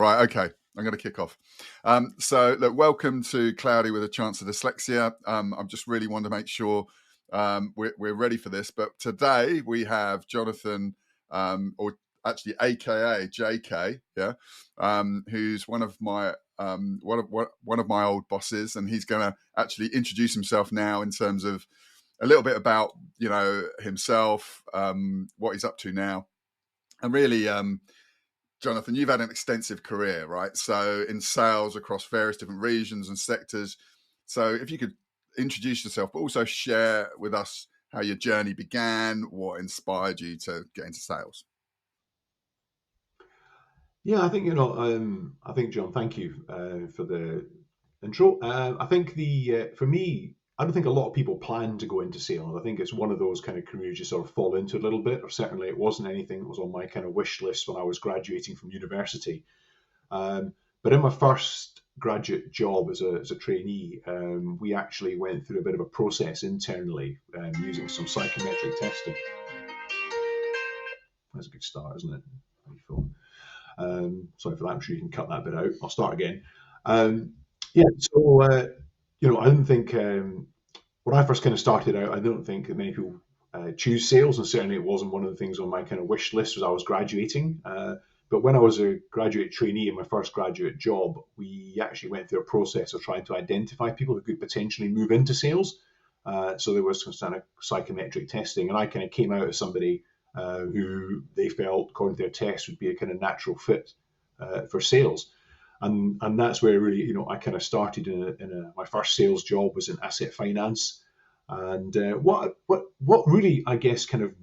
Right, okay. I'm going to kick off. So, look, welcome to Cloudy with a Chance of Dyslexia. I just really want to make sure we're ready for this. But today we have Jonathan, or actually AKA JK, who's one of my old bosses, and he's going to actually introduce himself now in terms of a little bit about himself, what he's up to now, and really. Jonathan, you've had an extensive career, right? So in sales across various different regions and sectors. So if you could introduce yourself, but also share with us how your journey began, what inspired you to get into sales. Yeah, I think, John, thank you for the intro. I think for me, I don't think a lot of people plan to go into sales. I think it's one of those kind of careers you sort of fall into a little bit, or certainly it wasn't anything that was on my kind of wish list when I was graduating from university. But in my first graduate job as a trainee, we actually went through a bit of a process internally using some psychometric testing. That's a good start, isn't it? Sorry for that. I'm sure you can cut that bit out. I'll start again. I didn't think when I first kind of started out, I don't think that many people choose sales, and certainly it wasn't one of the things on my kind of wish list as I was graduating. But when I was a graduate trainee in my first graduate job, we actually went through a process of trying to identify people who could potentially move into sales. So there was some kind of psychometric testing, and I kind of came out as somebody who they felt, according to their test, would be a kind of natural fit for sales. And that's where really, I kind of started my first sales job was in asset finance. And what really, I guess, kind of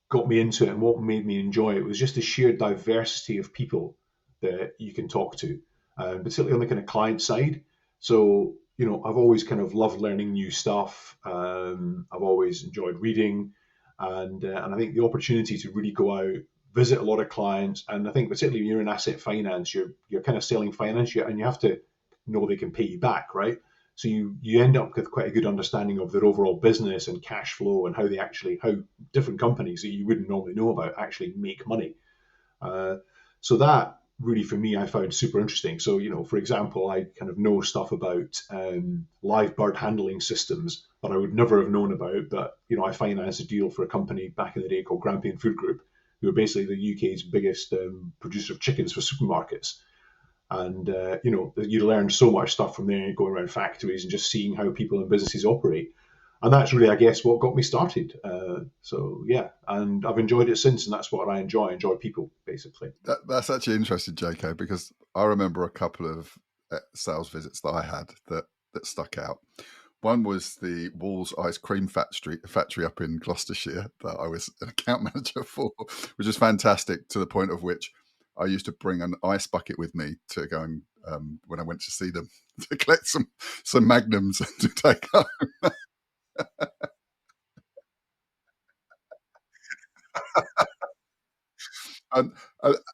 got me into it and what made me enjoy it was just the sheer diversity of people that you can talk to, particularly on the kind of client side. So, I've always kind of loved learning new stuff. I've always enjoyed reading. And I think the opportunity to really go out, visit a lot of clients, and I think particularly when you're in asset finance, you're kind of selling finance, and you have to know they can pay you back, right? So you end up with quite a good understanding of their overall business and cash flow and how different companies that you wouldn't normally know about actually make money. So that really, for me, I found super interesting. So, for example, I kind of know stuff about live bird handling systems that I would never have known about. But, I financed a deal for a company back in the day called Grampian Food Group, who are basically the UK's biggest producer of chickens for supermarkets. And, you learn so much stuff from there, going around factories and just seeing how people and businesses operate. And that's really, I guess, what got me started. And I've enjoyed it since, and that's what I enjoy. I enjoy people, basically. That's actually interesting, JK, because I remember a couple of sales visits that I had that stuck out. One was the Walls ice cream factory up in Gloucestershire that I was an account manager for, which was fantastic, to the point of which I used to bring an ice bucket with me to go and when I went to see them, to collect some magnums to take home. And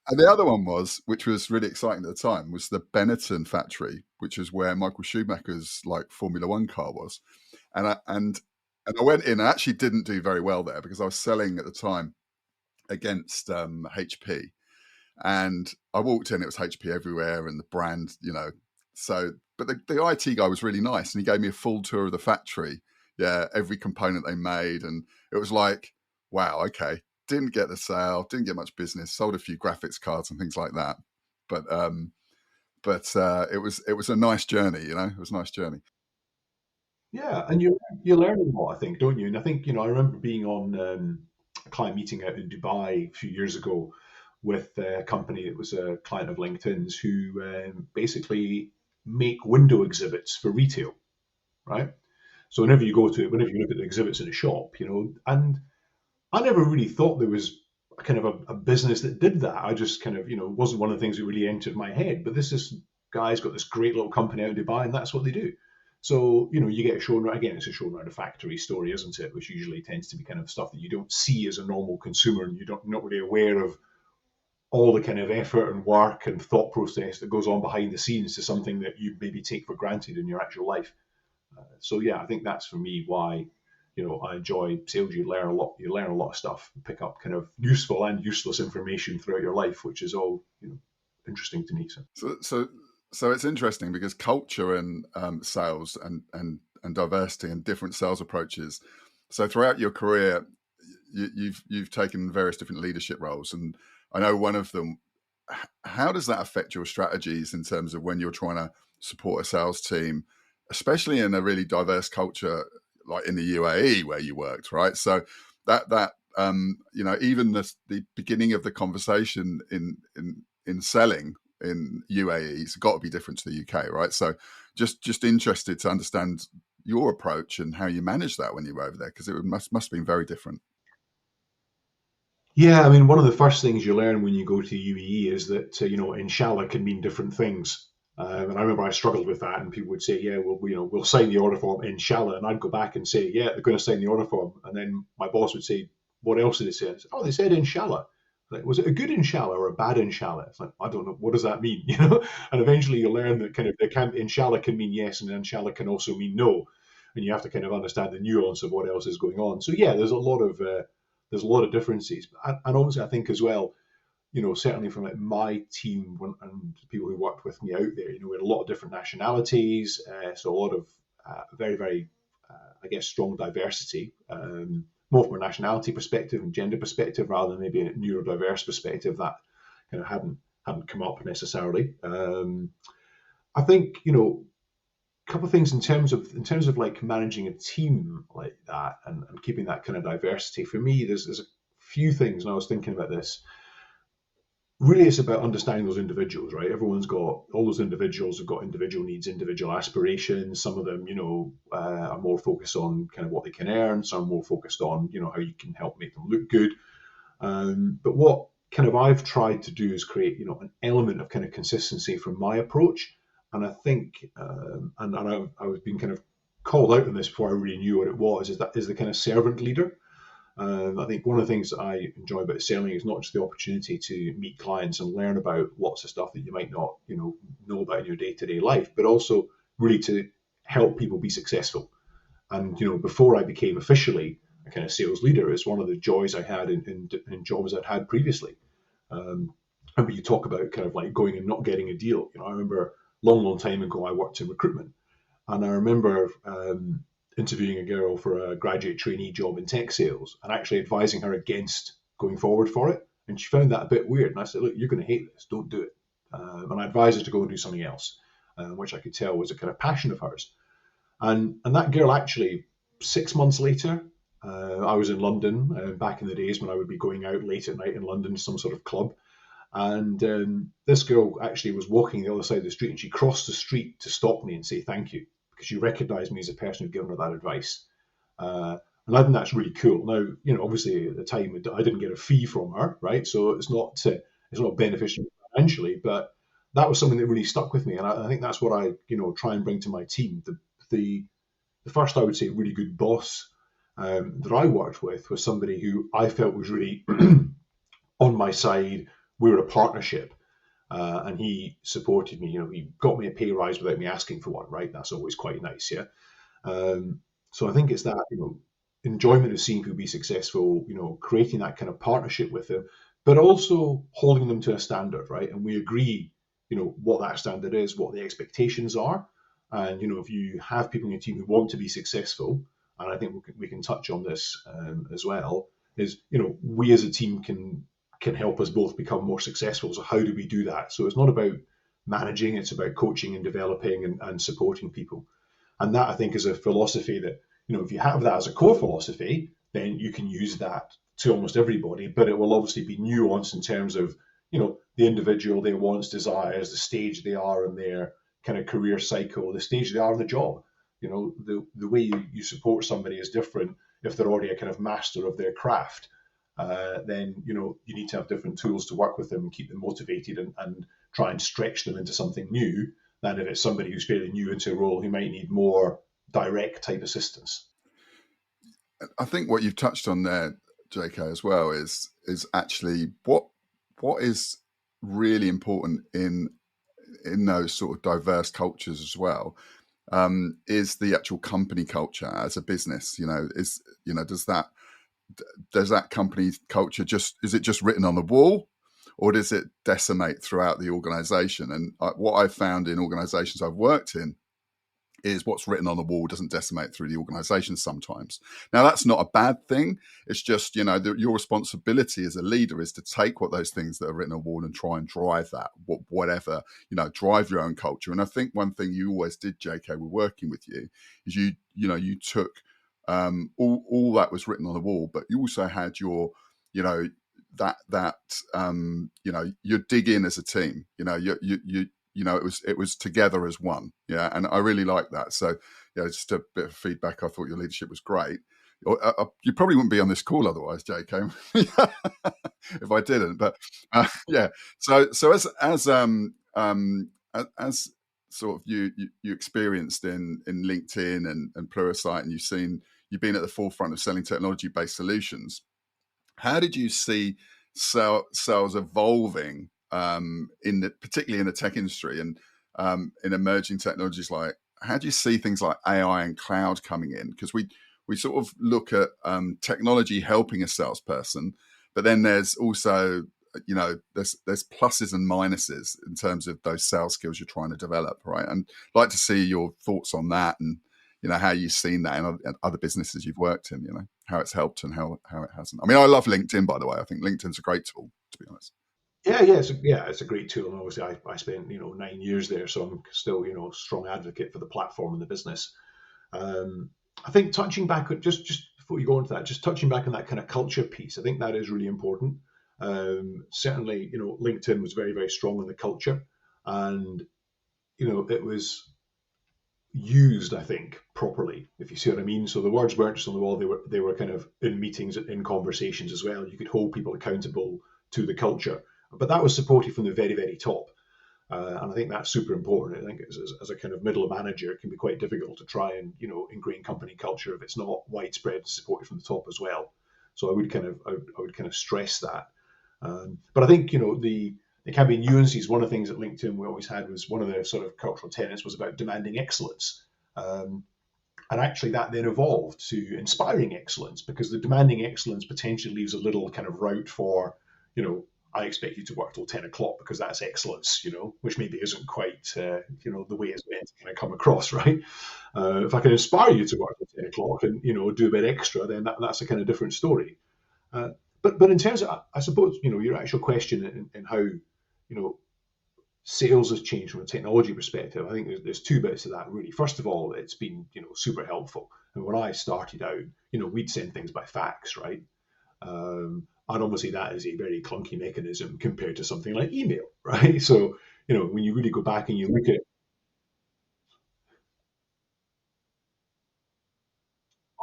the other one which was really exciting at the time, was the Benetton factory, which is where Michael Schumacher's Formula One car was. And I went in. I actually didn't do very well there because I was selling at the time against HP. And I walked in, it was HP everywhere, and the brand, So, but the IT guy was really nice, and he gave me a full tour of the factory. Yeah, every component they made, and it was like, wow, okay. Didn't get the sale, didn't get much business, sold a few graphics cards and things like that. But it was a nice journey, It was a nice journey. Yeah, and you learn a lot, I think, don't you? And I think, I remember being on a client meeting out in Dubai a few years ago with a company that was a client of LinkedIn's who basically make window exhibits for retail, right? So whenever you look at the exhibits in a shop, and I never really thought there was a kind of a business that did that. I just kind of, wasn't one of the things that really entered my head. But this guy's got this great little company out in Dubai, and that's what they do. So, you get shown, again, it's a shown around a factory story, isn't it? Which usually tends to be kind of stuff that you don't see as a normal consumer, and you're not really aware of all the kind of effort and work and thought process that goes on behind the scenes to something that you maybe take for granted in your actual life. I think that's for me why I enjoy sales. You learn a lot. You learn a lot of stuff. Pick up kind of useful and useless information throughout your life, which is all interesting to me. So it's interesting because culture and sales and diversity and different sales approaches. So throughout your career, you've taken various different leadership roles, and I know one of them. How does that affect your strategies in terms of when you're trying to support a sales team, especially in a really diverse culture like in the UAE where you worked, right? So that even the beginning of the conversation in selling in UAE has got to be different to the UK, right? So just interested to understand your approach and how you managed that when you were over there, because it must have been very different. Yeah, I mean, one of the first things you learn when you go to UAE is that inshallah can mean different things. And I remember I struggled with that, and people would say, "Yeah, well, we'll sign the order form, inshallah," and I'd go back and say, "Yeah, they're going to sign the order form," and then my boss would say, "What else did they say?" I said, "Oh, they said inshallah." Like, was it a good inshallah or a bad inshallah? It's like, I don't know. What does that mean? And eventually you learn that kind of inshallah can mean yes, and inshallah can also mean no, and you have to kind of understand the nuance of what else is going on. So yeah, there's a lot of differences, and obviously I think as well, certainly from like my team and people who worked with me out there, we had a lot of different nationalities, so a lot of very, very, I guess, strong diversity, more from a nationality perspective and gender perspective rather than maybe a neurodiverse perspective that kind of hadn't come up necessarily. I think a couple of things in terms of like managing a team like that and keeping that kind of diversity. For me, there's a few things, and I was thinking about this. Really, it's about understanding those individuals, right? All those individuals have got individual needs, individual aspirations. Some of them, are more focused on kind of what they can earn. Some are more focused on, how you can help make them look good. But what kind of I've tried to do is create, an element of kind of consistency from my approach. And I think, and I've been kind of called out on this before I really knew what it was, is the kind of servant leader. I think one of the things that I enjoy about selling is not just the opportunity to meet clients and learn about lots of stuff that you might not, know about in your day-to-day life, but also really to help people be successful. And before I became officially a kind of sales leader, it's one of the joys I had in jobs I'd had previously. And when you talk about kind of like going and not getting a deal, I remember long, long time ago I worked in recruitment, and I remember interviewing a girl for a graduate trainee job in tech sales and actually advising her against going forward for it. And she found that a bit weird. And I said, "Look, you're going to hate this. Don't do it." And I advised her to go and do something else, which I could tell was a kind of passion of hers. And that girl actually, 6 months later, I was in London back in the days when I would be going out late at night in London, some sort of club. And this girl actually was walking the other side of the street, and she crossed the street to stop me and say thank you, because she recognised me as a person who'd given her that advice. And I think that's really cool. Now, obviously at the time I didn't get a fee from her, right? So it's not beneficial financially, but that was something that really stuck with me, and I think that's what I try and bring to my team. The first, I would say, really good boss that I worked with was somebody who I felt was really on my side. We were a partnership, and he supported me. He got me a pay rise without me asking for one. Right, that's always quite nice, yeah. So I think it's that enjoyment of seeing people be successful. Creating that kind of partnership with them, but also holding them to a standard, right? And we agree, what that standard is, what the expectations are, and if you have people in your team who want to be successful, and I think we can touch on this as well, is we as a team can help us both become more successful. So how do we do that? So it's not about managing, it's about coaching and developing and supporting people. And that, I think, is a philosophy that, if you have that as a core philosophy, then you can use that to almost everybody, but it will obviously be nuanced in terms of, the individual, their wants, desires, the stage they are in their kind of career cycle, the stage they are in the job. The way you support somebody is different if they're already a kind of master of their craft. Then you need to have different tools to work with them and keep them motivated and try and stretch them into something new, than if it's somebody who's fairly new into a role who might need more direct type assistance. I think what you've touched on there, JK, as well, is actually what is really important in those sort of diverse cultures as well, is the actual company culture as a business. Does that company culture is it just written on the wall, or does it decimate throughout the organization? And what I've found in organizations I've worked in is what's written on the wall doesn't decimate through the organization sometimes. Now, that's not a bad thing. It's just, your responsibility as a leader is to take what those things that are written on the wall and try and drive that, whatever, drive your own culture. And I think one thing you always did, JK, with working with you is you took all that was written on the wall, but you also had your, you dig in as a team, it was together as one. Yeah. And I really like that. So, just a bit of feedback. I thought your leadership was great. You probably wouldn't be on this call otherwise, JK, if I didn't. But yeah. So as sort of you experienced in LinkedIn and Pluralsight, and you've been at the forefront of selling technology-based solutions. How did you see sales evolving? Particularly in the tech industry and in emerging technologies, like how do you see things like AI and cloud coming in? Because we sort of look at technology helping a salesperson, but then there's also there's pluses and minuses in terms of those sales skills you're trying to develop, right? And I'd like to see your thoughts on that and how you've seen that in other businesses you've worked in, how it's helped and how it hasn't. I mean, I love LinkedIn, by the way. I think LinkedIn's a great tool, to be honest. It's a great tool, and obviously I spent 9 years there, so I'm still a strong advocate for the platform and the business. I think touching back just before you go into that, just touching back on that kind of culture piece, I think that is really important. Certainly, LinkedIn was very, very strong in the culture, and it was used, I think, properly, if you see what I mean. So the words weren't just on the wall; they were kind of in meetings, in conversations as well. You could hold people accountable to the culture. But that was supported from the very, very top. And I think that's super important. I think as a kind of middle manager, it can be quite difficult to try and, ingrain company culture if it's not widespread, supported from the top as well. So I would kind of stress that. But I think, there can be nuances. One of the things at LinkedIn we always had was one of the sort of cultural tenets was about demanding excellence. And actually that then evolved to inspiring excellence, because the demanding excellence potentially leaves a little kind of route for, I expect you to work till 10 o'clock because that's excellence, which maybe isn't quite, the way it's meant to kind of come across, right? If I can inspire you to work till 10 o'clock and, do a bit extra, then that's a kind of different story. But in terms of, I suppose, your actual question and how, sales has changed from a technology perspective, I think there's two bits of that, really. First of all, it's been, super helpful. And when I started out, we'd send things by fax, right? And obviously that is a very clunky mechanism compared to something like email, right? So, when you really go back and you look at,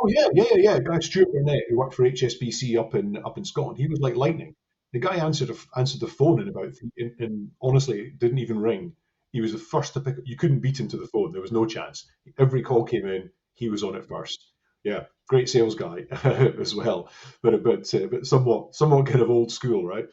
oh yeah, guy Stuart Burnett, who worked for HSBC up in Scotland, he was like lightning. The guy answered the phone in about, and honestly, it didn't even ring. He was the first to pick up. You couldn't beat him to the phone. There was no chance. Every call came in, he was on it first. Yeah, great sales guy as well, but somewhat kind of old school, right?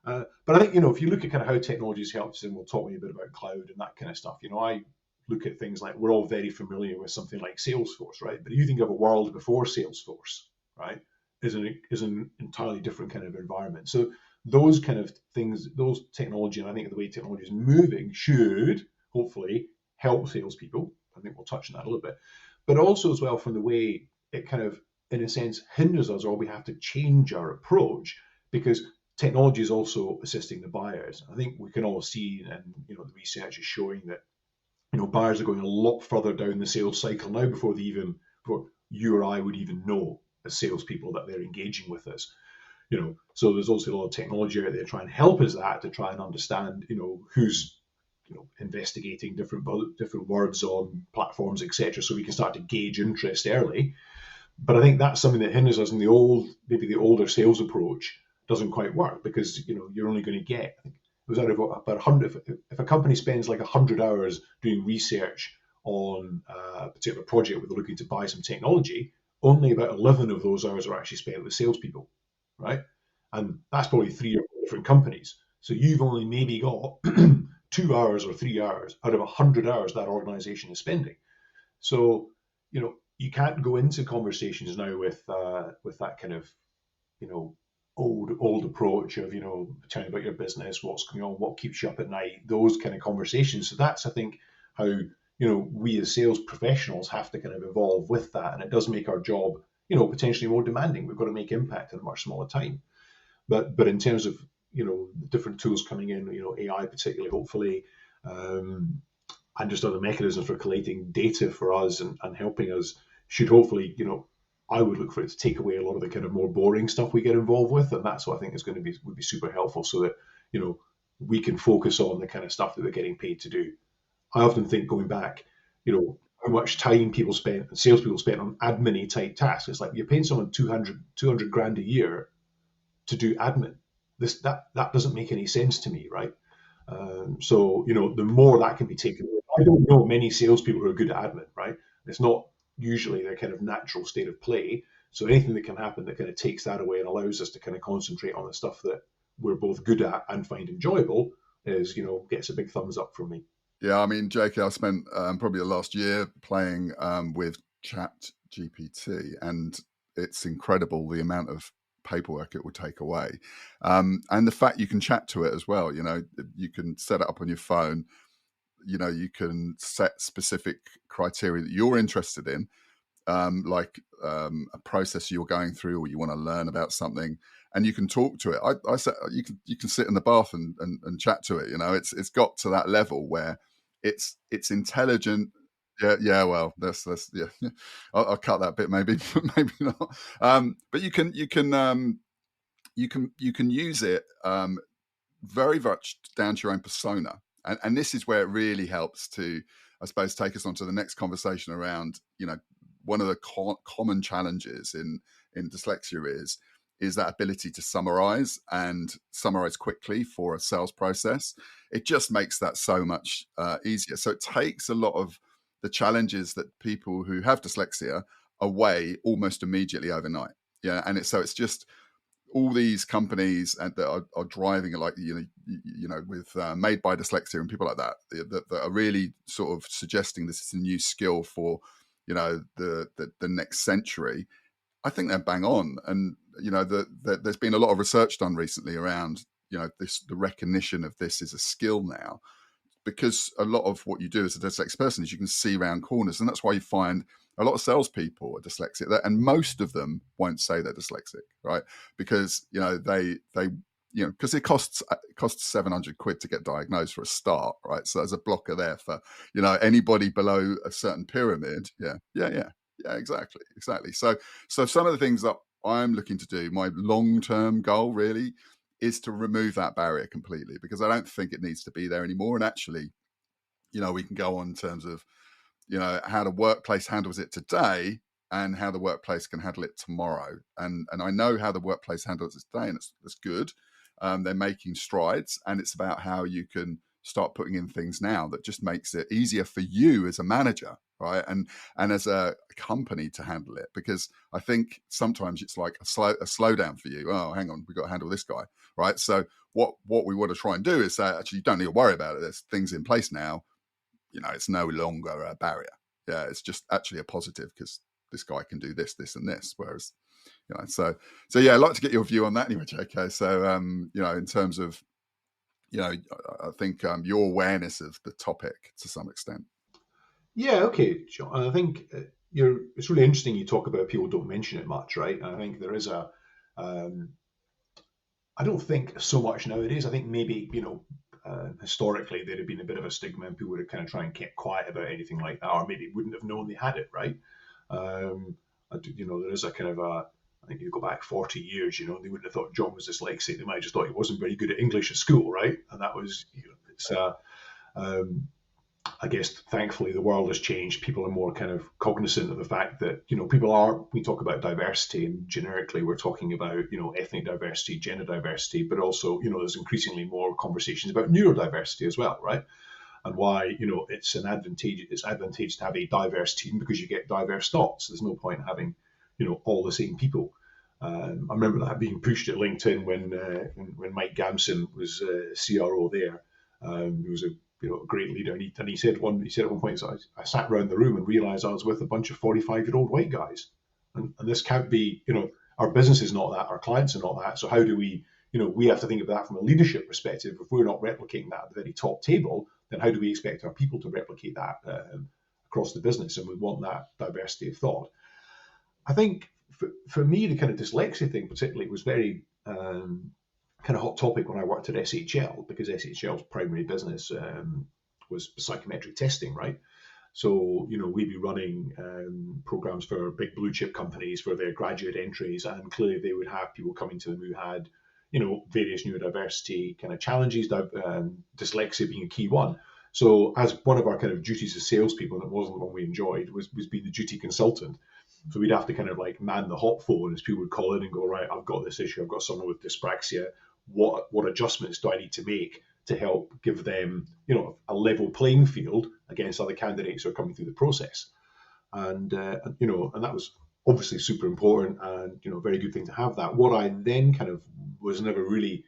But I think if you look at kind of how technology has helped us, and we'll talk a bit about cloud and that kind of stuff. I look at things like, we're all very familiar with something like Salesforce, right? But you think of a world before Salesforce, right, is an entirely different kind of environment. So those kind of things, those technology, and I think the way technology is moving should hopefully help salespeople. I think we'll touch on that a little bit, but also as well from the way it kind of, in a sense, hinders us, or we have to change our approach, because technology is also assisting the buyers. I think we can all see, and the research is showing that buyers are going a lot further down the sales cycle now before you or I would even know as salespeople that they're engaging with us. So there's also a lot of technology out there trying to help us to try and understand, who's investigating different words on platforms, etc., so we can start to gauge interest early. But I think that's something that hinders us in the older sales approach doesn't quite work, because you're only going to get, I think it was out of about 100. If a company spends like 100 hours doing research on a particular project where they're looking to buy some technology, only about 11 of those hours are actually spent with salespeople, right? And that's probably 3 or 4 different companies. So you've only maybe got 2 hours or 3 hours out of 100 hours that organization is spending. So, you can't go into conversations now with that kind of, old approach of, telling about your business, what's going on, what keeps you up at night, those kind of conversations. So that's, I think, how, we as sales professionals have to kind of evolve with that. And it does make our job, potentially more demanding. We've got to make impact in a much smaller time. But in terms of, different tools coming in, AI particularly, hopefully, and just other mechanisms for collating data for us and helping us should hopefully, I would look for it to take away a lot of the kind of more boring stuff we get involved with, and that's what I think is going to would be super helpful, so that we can focus on the kind of stuff that we're getting paid to do. I often think, going back, how much time salespeople spent on admin type tasks. It's like you're paying someone 200 grand a year to do admin. That doesn't make any sense to me, right? So the more that can be taken away. I don't know many salespeople who are good at admin, right? It's not usually their kind of natural state of play. So anything that can happen that kind of takes that away and allows us to kind of concentrate on the stuff that we're both good at and find enjoyable is, gets a big thumbs up from me. Yeah, I mean, JK, I spent probably the last year playing with Chat GPT, and it's incredible the amount of paperwork it will take away. And the fact you can chat to it as well, you can set it up on your phone, you can set specific criteria that you're interested in, like a process you're going through, or you want to learn about something, and you can talk to it. I said you can sit in the bath and chat to it. It's got to that level where it's intelligent. Yeah. Well, that's yeah. I'll cut that bit maybe, maybe not. But you can use it very much down to your own persona, and this is where it really helps to, I suppose, take us on to the next conversation around, one of the common challenges in dyslexia is that ability to summarize quickly for a sales process. It just makes that so much easier. So it takes a lot of the challenges that people who have dyslexia away almost immediately overnight. Yeah, and it's just all these companies that are driving it, like with Made by Dyslexia and people like that are really sort of suggesting this is a new skill for the next century. I think they're bang on, and there's been a lot of research done recently around the recognition of this as a skill now, because a lot of what you do as a dyslexic person is you can see around corners, and that's why you find a lot of salespeople are dyslexic, and most of them won't say they're dyslexic, right? Because they because it costs £700 to get diagnosed for a start, right? So there's a blocker there for anybody below a certain pyramid. Yeah, exactly. So some of the things that I'm looking to do, my long-term goal really, is to remove that barrier completely, because I don't think it needs to be there anymore. And actually, we can go on in terms of how the workplace handles it today and how the workplace can handle it tomorrow. And I know how the workplace handles it today, and it's good. They're making strides, and it's about how you can start putting in things now that just makes it easier for you as a manager, right? And as a company to handle it, because I think sometimes it's like a slowdown for you. Oh, hang on, we've got to handle this guy, right? So what we want to try and do is say, actually, you don't need to worry about it. There's things in place now. It's no longer a barrier. Yeah, it's just actually a positive, because this guy can do this, this, and this. Whereas, so yeah, I'd like to get your view on that anyway, JK. So, in terms of, I think your awareness of the topic to some extent. Yeah, okay, John. And I think it's really interesting you talk about people don't mention it much, right? And I think there is I don't think so much nowadays. I think maybe, historically there'd have been a bit of a stigma, and people would have kind of tried and kept quiet about anything like that, or maybe wouldn't have known they had it, right? There is a kind of I think you go back 40 years, they wouldn't have thought John was dyslexic. They might have just thought he wasn't very good at English at school, right? And that was, it's I guess, thankfully, the world has changed. People are more kind of cognizant of the fact that, we talk about diversity, and generically we're talking about, ethnic diversity, gender diversity, but also, there's increasingly more conversations about neurodiversity as well, right? And why, it's advantageous to have a diverse team, because you get diverse thoughts. There's no point in having, all the same people. I remember that being pushed at LinkedIn when Mike Gamson was CRO there. He was a great leader, and he said at one point, so I sat around the room and realized I was with a bunch of 45-year-old white guys, and this can't be, our business is not that, our clients are not that. So how do we, we have to think of that from a leadership perspective. If we're not replicating that at the very top table, then how do we expect our people to replicate that across the business? And we want that diversity of thought. I think for me, the kind of dyslexia thing particularly was very kind of hot topic when I worked at SHL, because SHL's primary business was psychometric testing, right? So, we'd be running programs for big blue chip companies for their graduate entries, and clearly they would have people coming to them who had, various neurodiversity kind of challenges, dyslexia being a key one. So as one of our kind of duties as salespeople, and it wasn't one we enjoyed, was being the duty consultant. So we'd have to kind of like man the hot phone as people would call in and go, right, I've got this issue, I've got someone with dyspraxia. What adjustments do I need to make to help give them, a level playing field against other candidates who are coming through the process? And and that was obviously super important, and very good thing to have that. What I then kind of was never really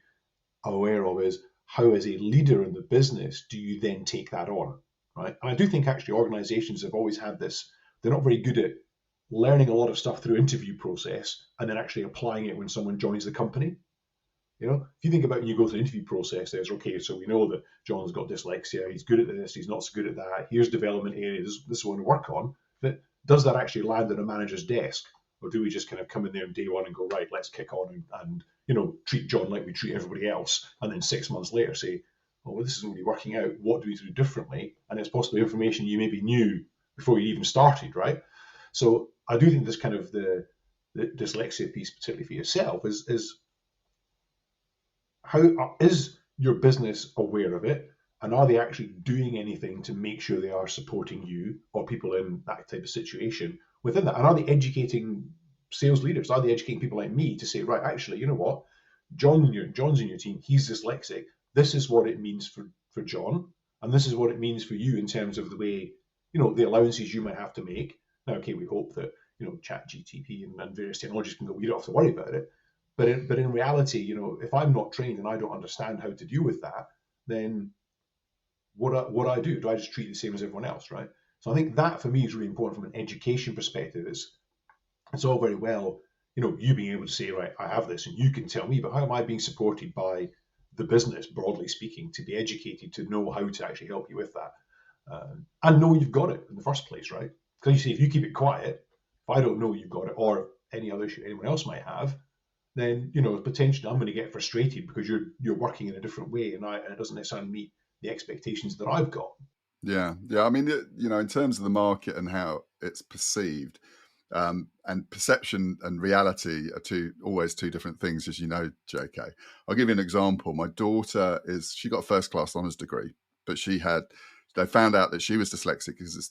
aware of is how, as a leader in the business, do you then take that on, right? And I do think actually organizations have always had this. They're not very good at learning a lot of stuff through interview process and then actually applying it when someone joins the company. If you think about when you go through the interview process, there's, okay, so we know that John's got dyslexia, he's good at this, he's not so good at that, here's development areas, this is what we want to work on. But does that actually land on a manager's desk? Or do we just kind of come in there on day one and go, right, let's kick on and treat John like we treat everybody else, and then 6 months later say, oh, well, this isn't really working out, what do we do differently? And it's possibly information you maybe knew before you even started, right? So I do think this kind of the dyslexia piece, particularly for yourself, is how is your business aware of it, and are they actually doing anything to make sure they are supporting you or people in that type of situation within that? And are they educating sales leaders? Are they educating people like me to say, right, actually, you know what, John's in your team, he's dyslexic. This is what it means for John, and this is what it means for you in terms of the way, the allowances you might have to make. Now, okay, we hope that Chat GTP and various technologies can go, you don't have to worry about it. But in reality, if I'm not trained and I don't understand how to deal with that, then what I do I just treat it the same as everyone else, right? So I think that for me is really important from an education perspective. It's all very well, you being able to say, right, I have this, and you can tell me, but how am I being supported by the business, broadly speaking, to be educated to know how to actually help you with that, and know you've got it in the first place, right? Because you see, if you keep it quiet, if I don't know you've got it, or any other issue anyone else might have, then potentially I'm going to get frustrated because you're working in a different way, and it doesn't necessarily meet the expectations that I've got. Yeah. I mean, in terms of the market and how it's perceived, and perception and reality are always two different things, as you know, JK. I'll give you an example. My daughter she got a first class honours degree, but they found out that she was dyslexic because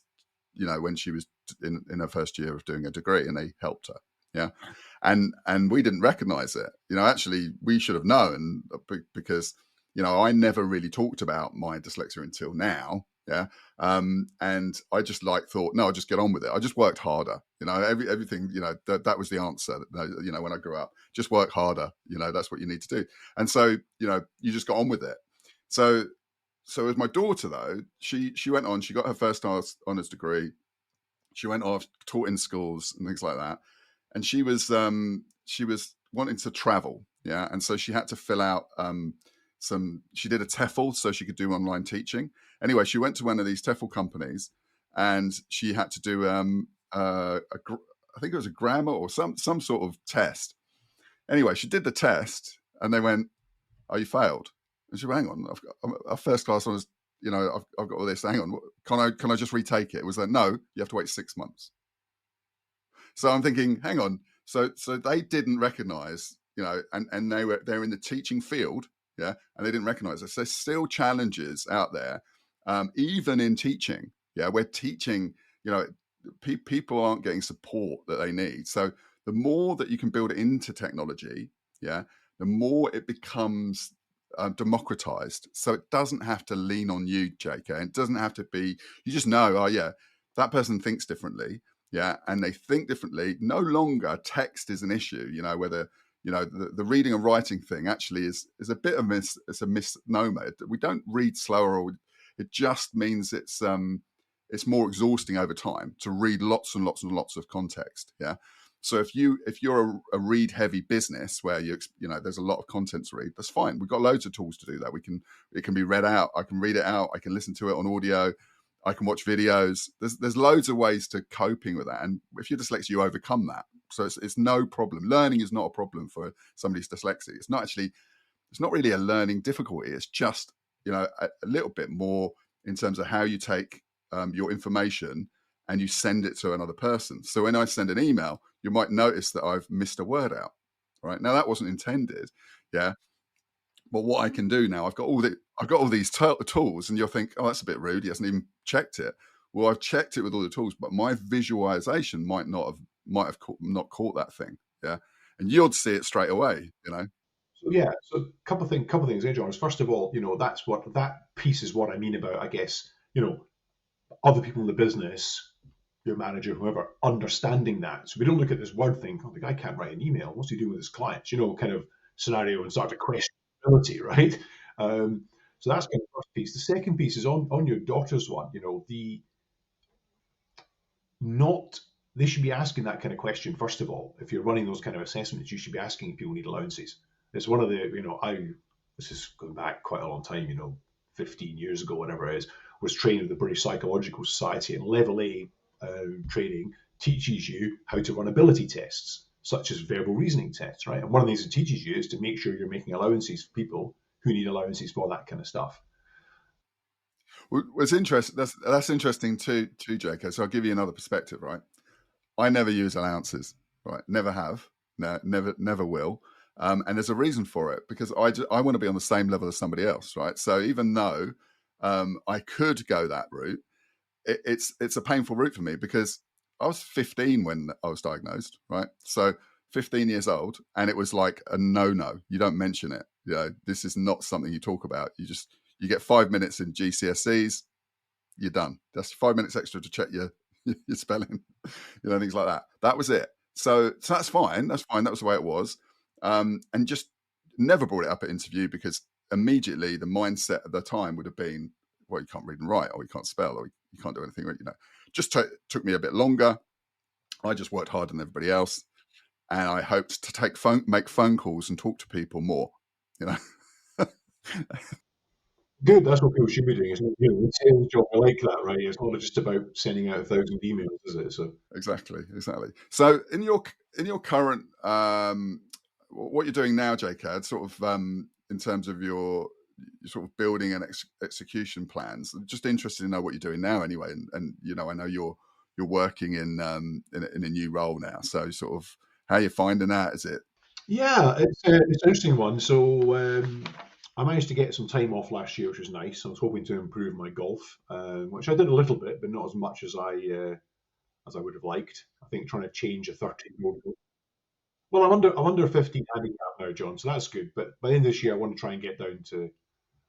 when she was in her first year of doing a degree, and they helped her. Yeah. And we didn't recognize it. Actually, we should have known, because, I never really talked about my dyslexia until now. Yeah. And I just thought, no, I'll just get on with it. I just worked harder. Everything, that was the answer. When I grew up, just work harder. That's what you need to do. And so, you just got on with it. So as my daughter, though, she went on, she got her first honours degree. She went off, taught in schools and things like that. And she was wanting to travel, yeah. And so she had to fill out she did a TEFL so she could do online teaching. Anyway, she went to one of these TEFL companies, and she had to do I think it was a grammar or some sort of test. Anyway, she did the test, and they went, "Oh, you failed." And she went, "Hang on, I've got a first class honours. I've got all this. Hang on, can I just retake it?" It was like, "No, you have to wait 6 months." So I'm thinking, hang on. So they didn't recognise, and they're in the teaching field, yeah, and they didn't recognise this. There's still challenges out there, even in teaching, yeah, where teaching, people aren't getting support that they need. So the more that you can build it into technology, yeah, the more it becomes democratized. So it doesn't have to lean on you, JK. It doesn't have to be, you just know, oh yeah, that person thinks differently. Yeah, and they think differently. No longer text is an issue, whether, the reading and writing thing actually is a bit of it's a misnomer. We don't read slower, or it just means it's more exhausting over time to read lots and lots and lots of context. Yeah. So if you're a read heavy business where there's a lot of content to read, that's fine. We've got loads of tools to do that. It can be read out. I can read it out. I can listen to it on audio. I can watch videos. There's loads of ways to coping with that. And if you're dyslexic, you overcome that. So it's no problem. Learning is not a problem for somebody's dyslexic. It's not really a learning difficulty. It's just, a little bit more in terms of how you take your information and you send it to another person. So when I send an email, you might notice that I've missed a word out. Right now, that wasn't intended. Yeah. But what I can do now, I've got all these tools, and you'll think, oh, that's a bit rude. He hasn't even checked it. Well, I've checked it with all the tools, but my visualization might have caught that thing. Yeah. And you'd see it straight away, So yeah, so couple things there, John. First of all, that piece is what I mean about, I guess, other people in the business, your manager, whoever, understanding that. So we don't look at this word thing, oh, the guy can't write an email. What's he doing with his clients? Kind of scenario, and start to question ability, right? So that's kind of the first piece. The second piece is on your daughter's one, they should be asking that kind of question, first of all. If you're running those kind of assessments, you should be asking if people need allowances. It's one of the, this is going back quite a long time, 15 years ago, whatever it is, was trained with the British Psychological Society, and level A training teaches you how to run ability tests, such as verbal reasoning tests, right? And one of the things it teaches you is to make sure you're making allowances for people who need allowances for that kind of stuff. Well, it's interesting. That's interesting too, JK. So I'll give you another perspective, right? I never use allowances, right? Never have, no, never will. And there's a reason for it, because I want to be on the same level as somebody else, right? So even though I could go that route, it's a painful route for me, because I was 15 when I was diagnosed, right? So 15 years old, and it was like a no. You don't mention it. This is not something you talk about. You get 5 minutes in GCSEs, you're done. That's 5 minutes extra to check your spelling, things like that. That was it. So that's fine. That's fine. That was the way it was. And just never brought it up at interview, because immediately the mindset at the time would have been, well, you can't read and write, or you can't spell, or you can't do anything. Just took me a bit longer. I just worked harder than everybody else, and I hoped to make phone calls and talk to people more. Good. That's what people should be doing. It's not, a sales job. I like that, right? It's not just about sending out 1,000 emails, is it? So exactly. So in your current what you're doing now, JCAD, sort of in terms of your sort of building and execution plans, I'm just interested to know what you're doing now, anyway. And I know you're working in a new role now. So sort of how you're finding that? Is it? yeah, it's an interesting one. So I managed to get some time off last year, which was nice. I was hoping to improve my golf, which I did a little bit, but not as much as I would have liked. I think trying to change a 13-year-old. Well, I'm under 15 handicap now, John, so that's good. But by the end of this year, I want to try and get down to.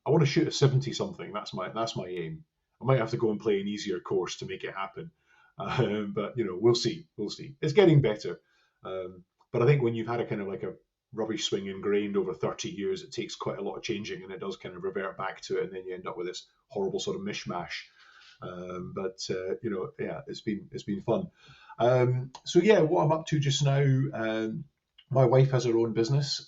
I want to shoot a 70 something. That's my aim. I might have to go and play an easier course to make it happen, but we'll see. It's getting better, but I think when you've had a kind of like a rubbish swing ingrained over 30 years, it takes quite a lot of changing, and it does kind of revert back to it, and then you end up with this horrible sort of mishmash. Yeah, it's been fun. So yeah, what I'm up to just now. My wife has her own business.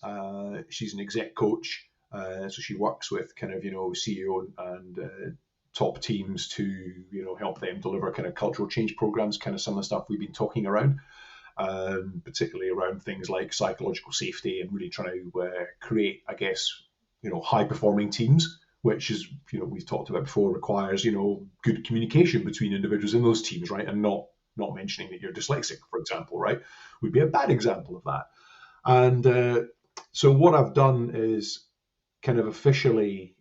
She's an exec coach, so she works with kind of CEO and top teams to help them deliver kind of cultural change programs, kind of some of the stuff we've been talking around. Particularly around things like psychological safety, and really trying to create, I guess, high performing teams, which is, we've talked about before, requires, good communication between individuals in those teams, right? And not mentioning that you're dyslexic, for example, right? Would be a bad example of that. And so what I've done is kind of officially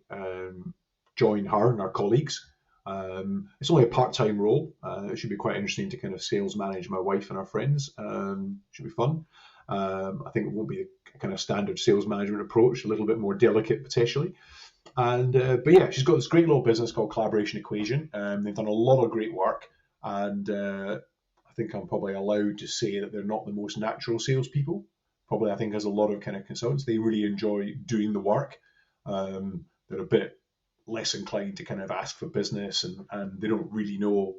join her and our colleagues. It's only a part-time role. It should be quite interesting to kind of sales manage my wife and our friends. Should be fun. I think it won't be a kind of standard sales management approach, a little bit more delicate potentially. And but yeah, she's got this great little business called Collaboration Equation. They've done a lot of great work, and I think I'm probably allowed to say that they're not the most natural salespeople. Probably, I think, as a lot of kind of consultants, they really enjoy doing the work. They're a bit less inclined to kind of ask for business, and they don't really know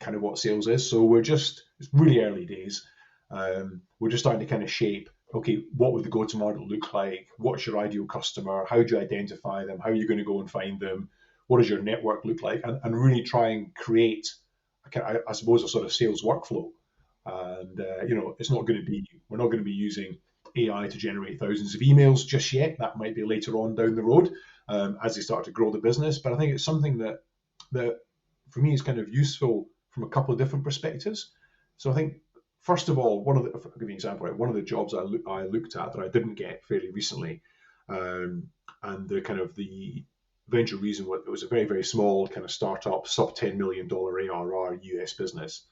kind of what sales is. So it's really early days. We're just starting to kind of shape, okay, what would the go-to-market look like? What's your ideal customer? How do you identify them? How are you going to go and find them? What does your network look like? And really try and create, I suppose, a sort of sales workflow. And, it's not going to be, we're not going to be using AI to generate thousands of emails just yet. That might be later on down the road as they start to grow the business. But I think it's something that for me is kind of useful from a couple of different perspectives. So I think first of all, I'll give you an example. Right? One of the jobs I looked at that I didn't get fairly recently, and the venture reason was it was a very very small kind of startup, sub $10 million ARR US business,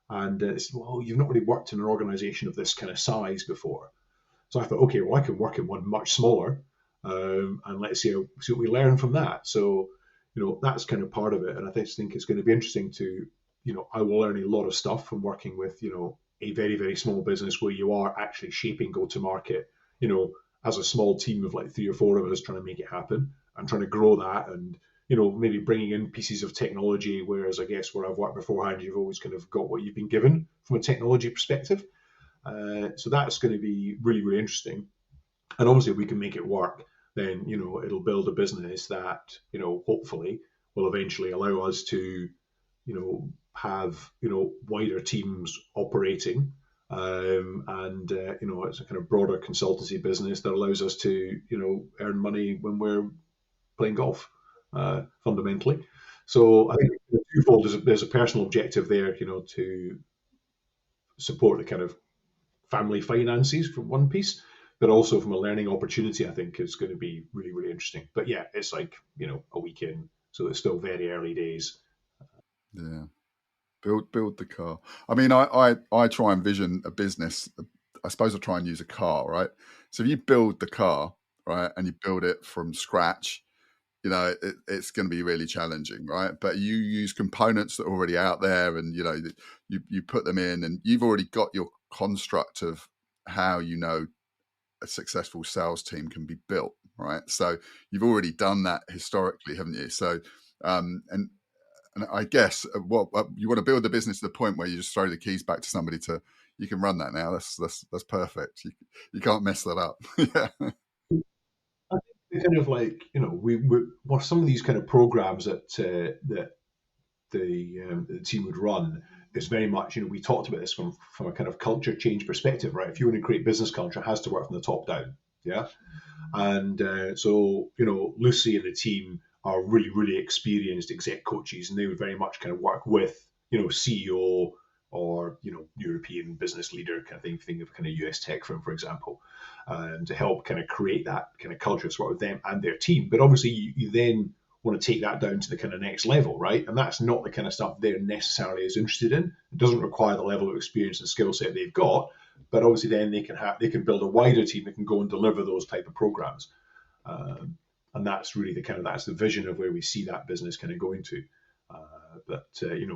and it's well, you've not really worked in an organization of this kind of size before. So I thought, okay, well, I can work in one much smaller, and let's see what we learn from that. So, that's kind of part of it. And I just think it's going to be interesting to, I will learn a lot of stuff from working with, a very, very small business where you are actually shaping go to market, as a small team of like 3 or 4 of us trying to make it happen and trying to grow that and, maybe bringing in pieces of technology. Whereas I guess where I've worked beforehand, you've always kind of got what you've been given from a technology perspective. So that's going to be really, really interesting. And obviously, if we can make it work, then it'll build a business that hopefully will eventually allow us to have wider teams operating, and it's a kind of broader consultancy business that allows us to earn money when we're playing golf, fundamentally. So I think twofold. There's a personal objective there, to support the kind of family finances from one piece, but also from a learning opportunity, I think is going to be really, really interesting. But yeah, it's like, a weekend, so it's still very early days. Yeah. Build the car. I mean, I try and vision a business. I suppose I try and use a car, right? So if you build the car, right, and you build it from scratch, it's going to be really challenging, right? But you use components that are already out there, and you put them in, and you've already got your construct of how a successful sales team can be built, right? So you've already done that historically, haven't you? So and I guess what you want to build the business to the point where you just throw the keys back to somebody you can run that now. That's perfect. You can't mess that up. Yeah. I think kind of like, well, some of these kind of programs that the team would run is very much, we talked about this from a kind of culture change perspective, right? If you want to create business culture, it has to work from the top down. Yeah. And so, Lucy and the team are really, really experienced exec coaches, and they would very much kind of work with, CEO or, European business leader kind of thing, think of kind of US tech firm, for example, to help kind of create that kind of culture to work with them and their team. But obviously, you then want to take that down to the kind of next level, right? And that's not the kind of stuff they're necessarily as interested in. It doesn't require the level of experience and skill set they've got, but obviously then they can build a wider team that can go and deliver those type of programs. And that's really that's the vision of where we see that business kind of going to. But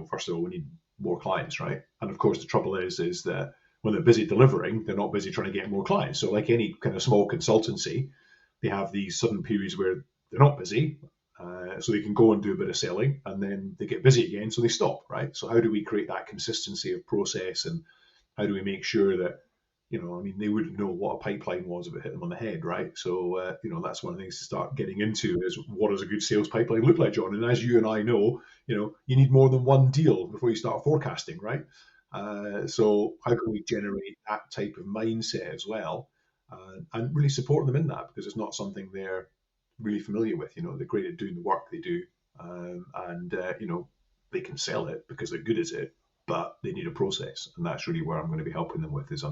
first of all, we need more clients, right? And of course, the trouble is that when they're busy delivering, they're not busy trying to get more clients. So like any kind of small consultancy, they have these sudden periods where they're not busy, so they can go and do a bit of selling, and then they get busy again, so they stop, right? So how do we create that consistency of process, and how do we make sure that they wouldn't know what a pipeline was if it hit them on the head, right? So that's one of the things to start getting into is what does a good sales pipeline look like, John? And as you and I know, you need more than one deal before you start forecasting, right? So how can we generate that type of mindset as well, and really support them in that, because it's not something they're really familiar with. They're great at doing the work they do, and they can sell it because they're good at it, but they need a process, and that's really where I'm going to be helping them with is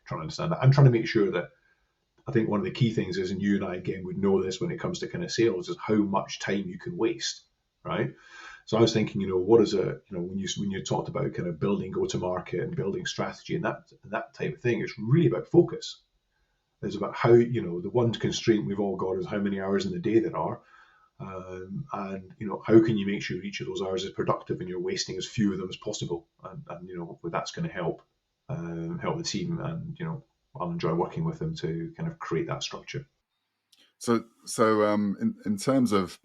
trying to understand that. I'm trying to make sure that I think one of the key things is, and you and I again would know this when it comes to kind of sales, is how much time you can waste, right? So I was thinking, what is when you talked about kind of building go to market and building strategy and that type of thing, it's really about focus. It's about how the one constraint we've all got is how many hours in the day there are. And how can you make sure each of those hours is productive and you're wasting as few of them as possible, and hopefully that's going to help the team, and I'll enjoy working with them to kind of create that structure. So in terms of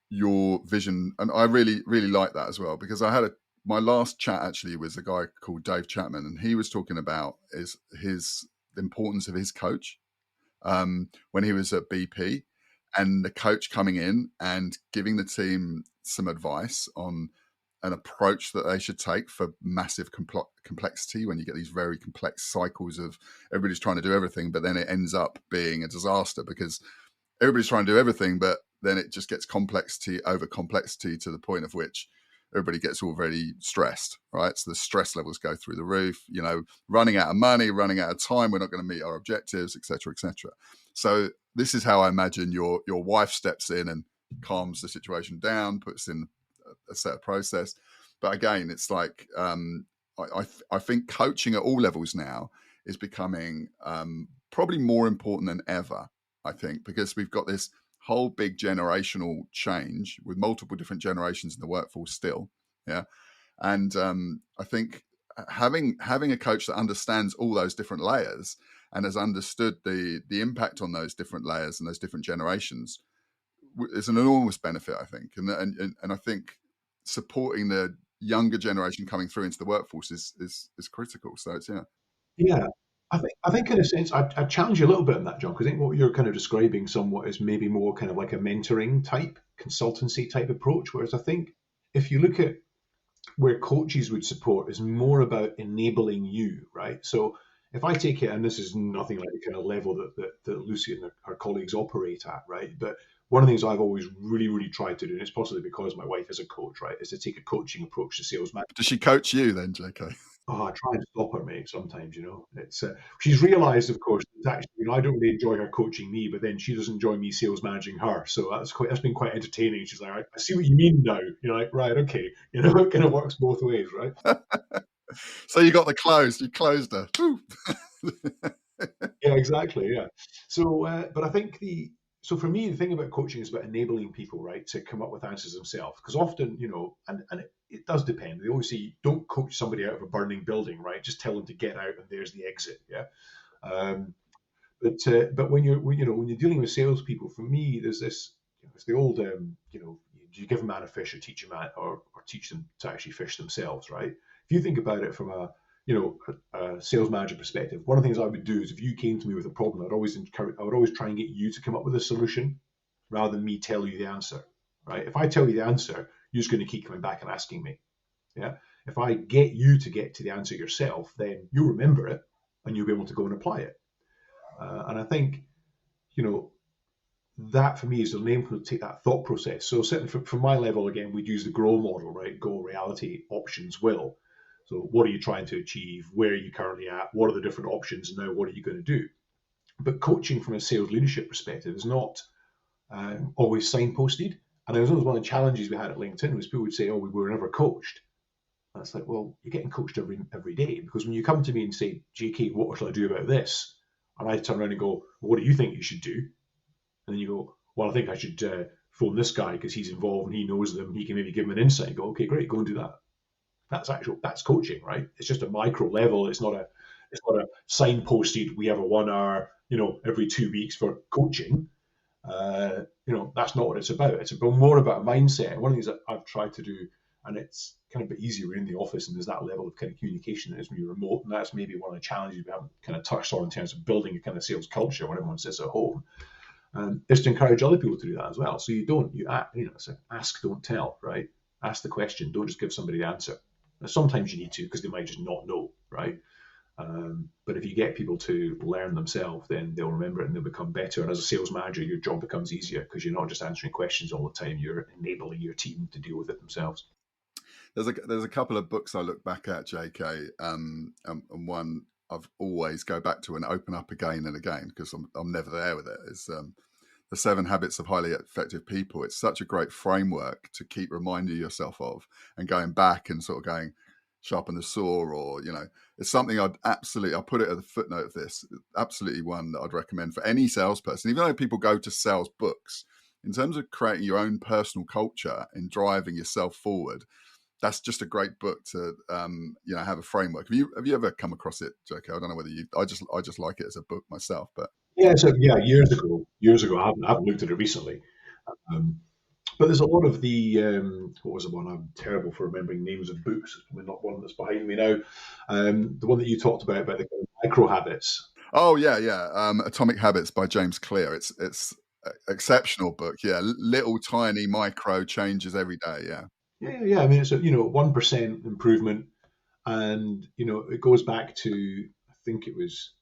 your vision, and I really really like that as well, because I had my last chat actually was a guy called Dave Chapman, and he was talking about the importance of his coach when he was at BP, and the coach coming in and giving the team some advice on an approach that they should take for massive complexity when you get these very complex cycles of everybody's trying to do everything, but then it ends up being a disaster because everybody's trying to do everything, but then it just gets complexity over complexity to the point of which everybody gets already stressed, right? So the stress levels go through the roof, running out of money, running out of time, we're not going to meet our objectives, et cetera, et cetera. So this is how I imagine your wife steps in and calms the situation down, puts in a set of process. But again, it's like I think coaching at all levels now is becoming probably more important than ever, I think, because we've got this whole big generational change with multiple different generations in the workforce still. Yeah. And I think having a coach that understands all those different layers and has understood the impact on those different layers and those different generations is an enormous benefit, I think. And I think supporting the younger generation coming through into the workforce is critical. So it's, Yeah. I think in a sense, I challenge you a little bit on that, John, because I think what you're kind of describing somewhat is maybe more kind of like a mentoring type, consultancy type approach. Whereas I think if you look at where coaches would support is more about enabling you, right? So if I take it, and this is nothing like the kind of level that Lucy and her colleagues operate at, right? But one of the things I've always really, really tried to do, and it's possibly because my wife is a coach, right, is to take a coaching approach to sales management. Does she coach you then, JK? Oh, I try and stop her, mate. Sometimes, it's she's realised, of course, that actually, I don't really enjoy her coaching me, but then she doesn't enjoy me sales managing her. So that's been quite entertaining. She's like, I see what you mean now. You're like, right, okay, it kind of works both ways, right? So you closed her. Yeah, exactly. Yeah. So, but I think so for me, the thing about coaching is about enabling people, right, to come up with answers themselves. Because often, and it does depend. They always say, don't coach somebody out of a burning building, right? Just tell them to get out, and there's the exit. Yeah. But when you're dealing with salespeople, for me, there's this. It's the old, you give a man a fish or teach a man or teach them to actually fish themselves, right? If you think about it from a sales manager perspective, one of the things I would do is if you came to me with a problem, I would always try and get you to come up with a solution rather than me tell you the answer, right? If I tell you the answer, you're just going to keep coming back and asking me. Yeah. If I get you to get to the answer yourself, then you'll remember it and you'll be able to go and apply it. And I think, that for me is the name to take that thought process. So certainly from my level, again, we'd use the GROW model, right? Goal, reality, options, will. So what are you trying to achieve? Where are you currently at? What are the different options? And now what are you going to do? But coaching from a sales leadership perspective is not always signposted. And I was always one of the challenges we had at LinkedIn was people would say, oh, we were never coached. And it's like, well, you're getting coached every day. Because when you come to me and say, JK, what shall I do about this? And I turn around and go, well, what do you think you should do? And then you go, well, I think I should phone this guy because he's involved and he knows them. He can maybe give them an insight. Go, okay, great, go and do that. That's coaching, right? It's just a micro level. It's not a signposted. We have a 1 hour, every 2 weeks for coaching. That's not what it's about. It's more about a mindset. And one of the things that I've tried to do, and it's kind of a bit easier in the office, and there's that level of kind of communication that is when you're remote, and that's maybe one of the challenges we haven't kind of touched on in terms of building a kind of sales culture when everyone sits at home. Is to encourage other people to do that as well. So it's ask, don't tell, right? Ask the question, don't just give somebody the answer. Now, sometimes you need to because they might just not know, right? But if you get people to learn themselves, then they'll remember it and they'll become better. And as a sales manager, your job becomes easier because you're not just answering questions all the time. You're enabling your team to deal with it themselves. There's a couple of books I look back at, JK, and one I've always go back to and open up again and again because I'm never there with it. Is The 7 Habits of Highly Effective People. It's such a great framework to keep reminding yourself of and going back and sort of going sharpen the saw, or it's something I'll put it at the footnote of this. Absolutely one that I'd recommend for any salesperson, even though people go to sales books. In terms of creating your own personal culture and driving yourself forward, that's just a great book to have a framework. Have you ever come across it, JK? I don't know whether I just like it as a book myself, but years ago, I haven't looked at it recently. But there's a lot of the what was the one? I'm terrible for remembering names of books. It's probably not one that's behind me now. The one that you talked about the kind of micro habits. Oh yeah. Atomic Habits by James Clear. It's exceptional book. Yeah, little tiny micro changes every day. Yeah. Yeah. I mean, it's a 1% improvement, and it goes back to, I think it was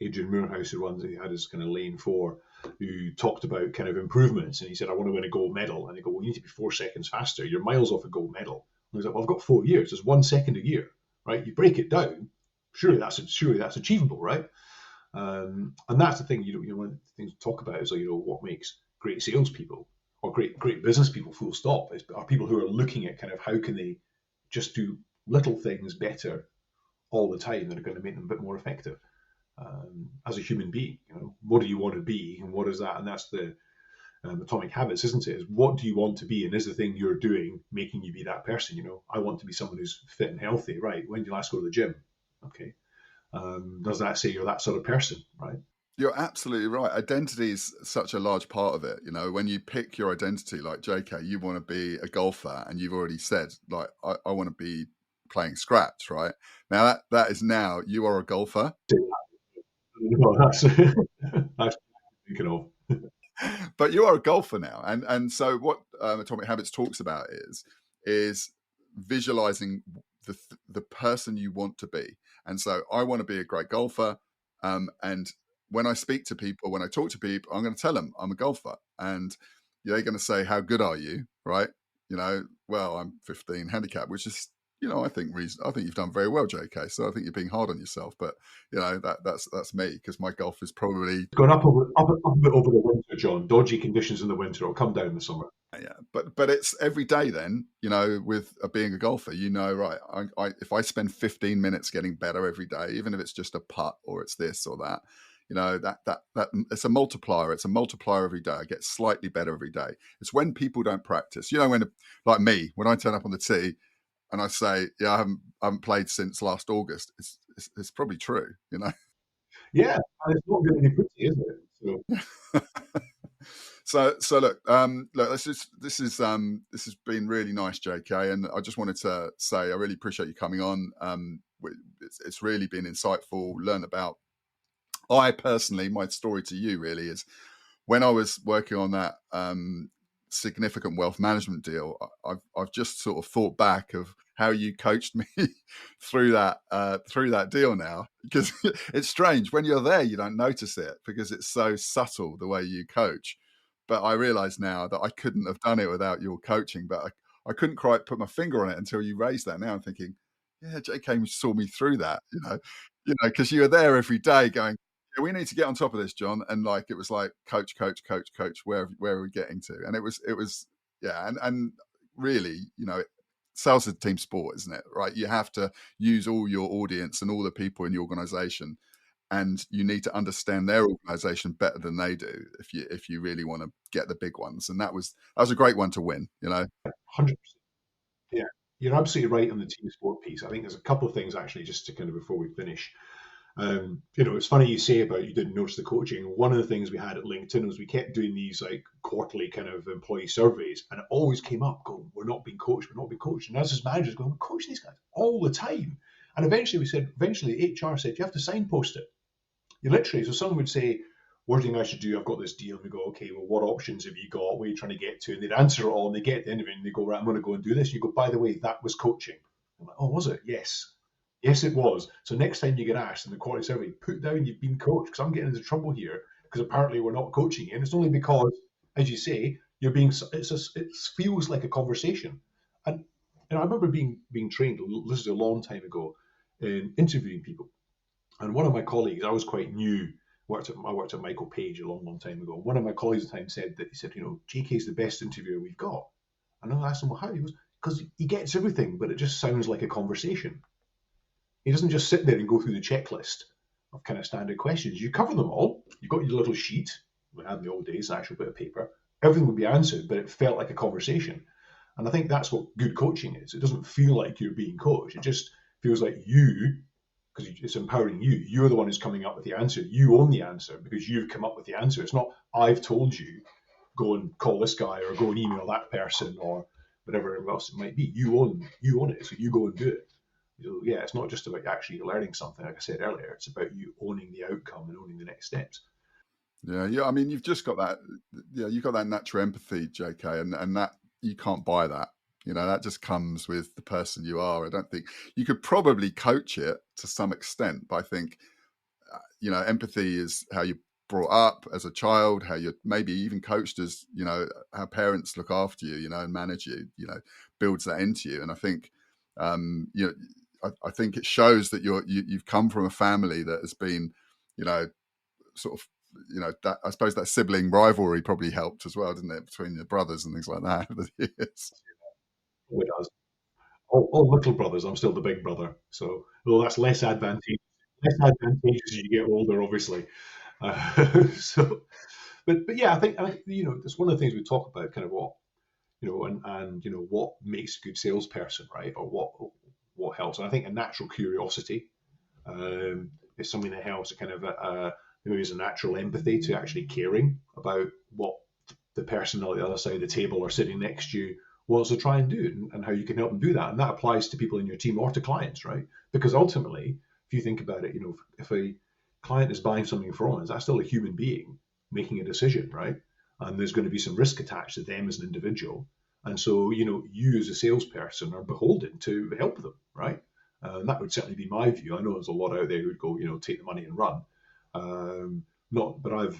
Adrian Moorhouse who runs. He had his kind of lane four, who talked about kind of improvements, and he said, "I want to win a gold medal," and they go, "Well, you need to be 4 seconds faster. You're miles off a gold medal." And he's like, "Well, I've got 4 years. There's 1 second a year, right? You break it down. Surely that's achievable, right?" And that's the thing. One of the things to talk about is what makes great salespeople or great business people. Full stop. Are people who are looking at kind of how can they just do little things better all the time that are going to make them a bit more effective as a human being. What do you want to be, and what is that? And that's the Atomic Habits, isn't it? Is what do you want to be, and is the thing you're doing making you be that person? I want to be someone who's fit and healthy. Right? When did you last go to the gym? Okay. Does that say you're that sort of person? Right? You're absolutely right. Identity is such a large part of it. When you pick your identity, like JK, you want to be a golfer, and you've already said, like, I want to be playing scratch, right? Now that is now you are a golfer. Well, that's that's thinking of. But you are a golfer now, and so what Atomic Habits talks about is visualizing the person you want to be. And so I want to be a great golfer, and when I speak to people, when I talk to people, I'm going to tell them I'm a golfer, and they're going to say, "How good are you?" Right? Well, I'm 15 handicap, which is I think you've done very well, JK. So I think you're being hard on yourself, but that's me, because my golf is probably It's gone up a bit over the winter, John. Dodgy conditions in the winter. It'll come down in the summer. yeah. But it's every day then. With being a golfer, right? If I spend 15 minutes getting better every day, even if it's just a putt or it's this or that, that it's a multiplier. It's a multiplier every day. I get slightly better every day. It's when people don't practice. When, like me, when I turn up on the tee and I say, "Yeah, I haven't played since last August," it's probably true. Yeah, and it's not going to be pretty, is it? So look, this has been really nice, JK, and I just wanted to say I really appreciate you coming on. It's really been insightful. Learn about. I personally, my story to you really is when I was working on that significant wealth management deal. I've just sort of thought back of how you coached me through that deal now, because it's strange when you're there, you don't notice it because it's so subtle the way you coach. But I realize now that I couldn't have done it without your coaching, but I couldn't quite put my finger on it until you raised that. Now I'm thinking, yeah, JK saw me through that, because you were there every day going, "Yeah, we need to get on top of this, John." And like, it was like, coach, where are we getting to? And it was, yeah. And really, sales is a team sport, isn't it? Right. You have to use all your audience and all the people in your organization, and you need to understand their organization better than they do if you really want to get the big ones. And that was a great one to win. 100%. Yeah, you're absolutely right on the team sport piece. I think there's a couple of things actually, just to kind of before we finish. It's funny you say about you didn't notice the coaching. One of the things we had at LinkedIn was we kept doing these like quarterly kind of employee surveys, and it always came up going, "We're not being coached, we're not being coached." And as managers going, "We're coaching these guys all the time." And eventually HR said, "You have to signpost it." You literally, so someone would say, "What do you think I should do? I've got this deal." And we go, "Okay, well, what options have you got? What are you trying to get to?" And they'd answer it all, and they get to the end of it, and they go, "Right, I'm going to go and do this." And you go, "By the way, that was coaching." I'm like, "Oh, was it?" "Yes. Yes, it was." So next time you get asked in the quality survey, put down you've been coached, because I'm getting into trouble here because apparently we're not coaching you. And it's only because, as you say, you're being, it feels like a conversation. And I remember being trained, this is a long time ago, in interviewing people. And one of my colleagues, I was quite new, I worked at Michael Page a long time ago. One of my colleagues at the time said, "JK's the best interviewer we've got." And I asked him, "Well, how?" He goes, "Because he gets everything, but it just sounds like a conversation. He doesn't just sit there and go through the checklist of kind of standard questions. You cover them all. You've got your little sheet. We had in the old days, an actual bit of paper. Everything would be answered, but it felt like a conversation." And I think that's what good coaching is. It doesn't feel like you're being coached. It just feels like you, because it's empowering you. You're the one who's coming up with the answer. You own the answer because you've come up with the answer. It's not, "I've told you." go and call this guy or go and email that person or whatever else it might be. You own it, so you go and do it. So yeah, it's not just about actually learning something, like I said earlier. It's about you owning the outcome and owning the next steps. Yeah. I mean, you've just got that. Yeah, you've got that natural empathy, JK, and that you can't buy that. That just comes with the person you are. I don't think you could probably coach it to some extent, but I think empathy is how you brought up as a child, how you're maybe even coached as how parents look after you, and manage you, builds that into you. And I think I think it shows that you've come from a family that has been sort of that, I suppose that sibling rivalry probably helped as well, didn't it, between your brothers and things like that over the years. Oh, it does. All little brothers. I'm still the big brother, so well, that's less advantageous. Less advantageous as you get older, obviously. So, but yeah, I think it's one of the things we talk about, kind of what and what makes a good salesperson, right, or what helps. And I think a natural curiosity is something that helps. A kind of maybe there's a natural empathy to actually caring about what the person on the other side of the table or sitting next to you wants to try and do, and how you can help them do that. And that applies to people in your team or to clients, right? Because ultimately, if you think about it, if a client is buying something from us, that's still a human being making a decision, right? And there's going to be some risk attached to them as an individual. And so, you as a salesperson are beholden to help them, right? And that would certainly be my view. I know there's a lot out there who would go, take the money and run. Not, but I've,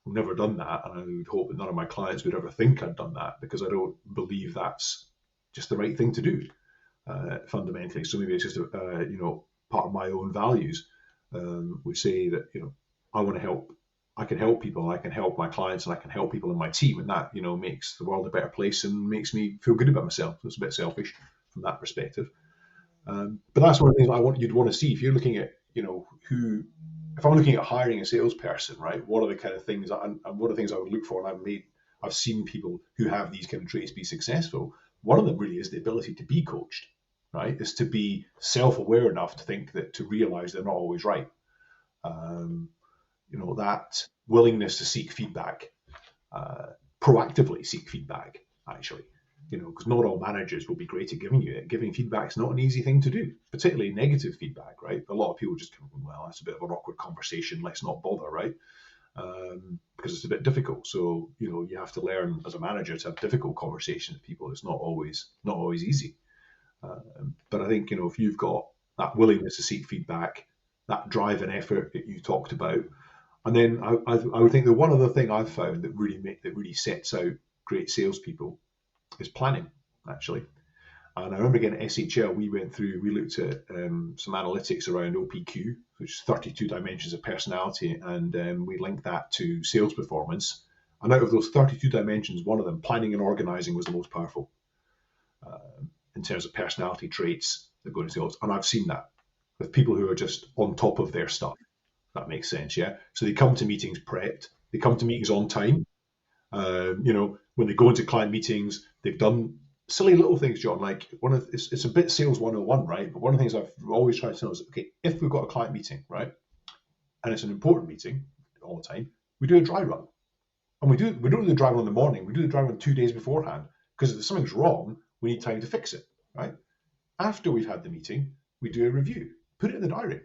never done that, and I would hope that none of my clients would ever think I'd done that, because I don't believe that's just the right thing to do, fundamentally. So maybe it's just part of my own values, which say that I want to help. I can help people. I can help my clients, and I can help people in my team, and that makes the world a better place and makes me feel good about myself. So it's a bit selfish from that perspective. But that's one of the things you'd want to see if you're looking at who. If I'm looking at hiring a salesperson, right, what are the kind of things and what are the things I would look for? And I've seen people who have these kind of traits be successful. One of them really is the ability to be coached, right? Is to be self-aware enough to think that, to realize they're not always right. That willingness to seek feedback, proactively seek feedback, actually. Because not all managers will be great at giving you it. Giving feedback is not an easy thing to do, particularly negative feedback, right? A lot of people just go, well, that's a bit of an awkward conversation. Let's not bother, right? Because it's a bit difficult. So, you have to learn as a manager to have difficult conversations with people. It's not always easy. But I think, if you've got that willingness to seek feedback, that drive and effort that you talked about, and then I would think that one other thing I've found that really sets out great salespeople is planning, actually. And I remember again at SHL, we looked at some analytics around OPQ, which is 32 dimensions of personality, and we linked that to sales performance. And out of those 32 dimensions, one of them, planning and organizing, was the most powerful in terms of personality traits that go into sales. And I've seen that with people who are just on top of their stuff. That makes sense, yeah? So they come to meetings prepped, they come to meetings on time. When they go into client meetings, they've done silly little things, John. Like it's a bit sales 101, right? But one of the things I've always tried to know is, okay, if we've got a client meeting, right, and it's an important meeting all the time, we do a dry run, and we don't do the dry run in the morning. We do the dry run 2 days beforehand, because if something's wrong, we need time to fix it, right? After we've had the meeting, we do a review, put it in the diary,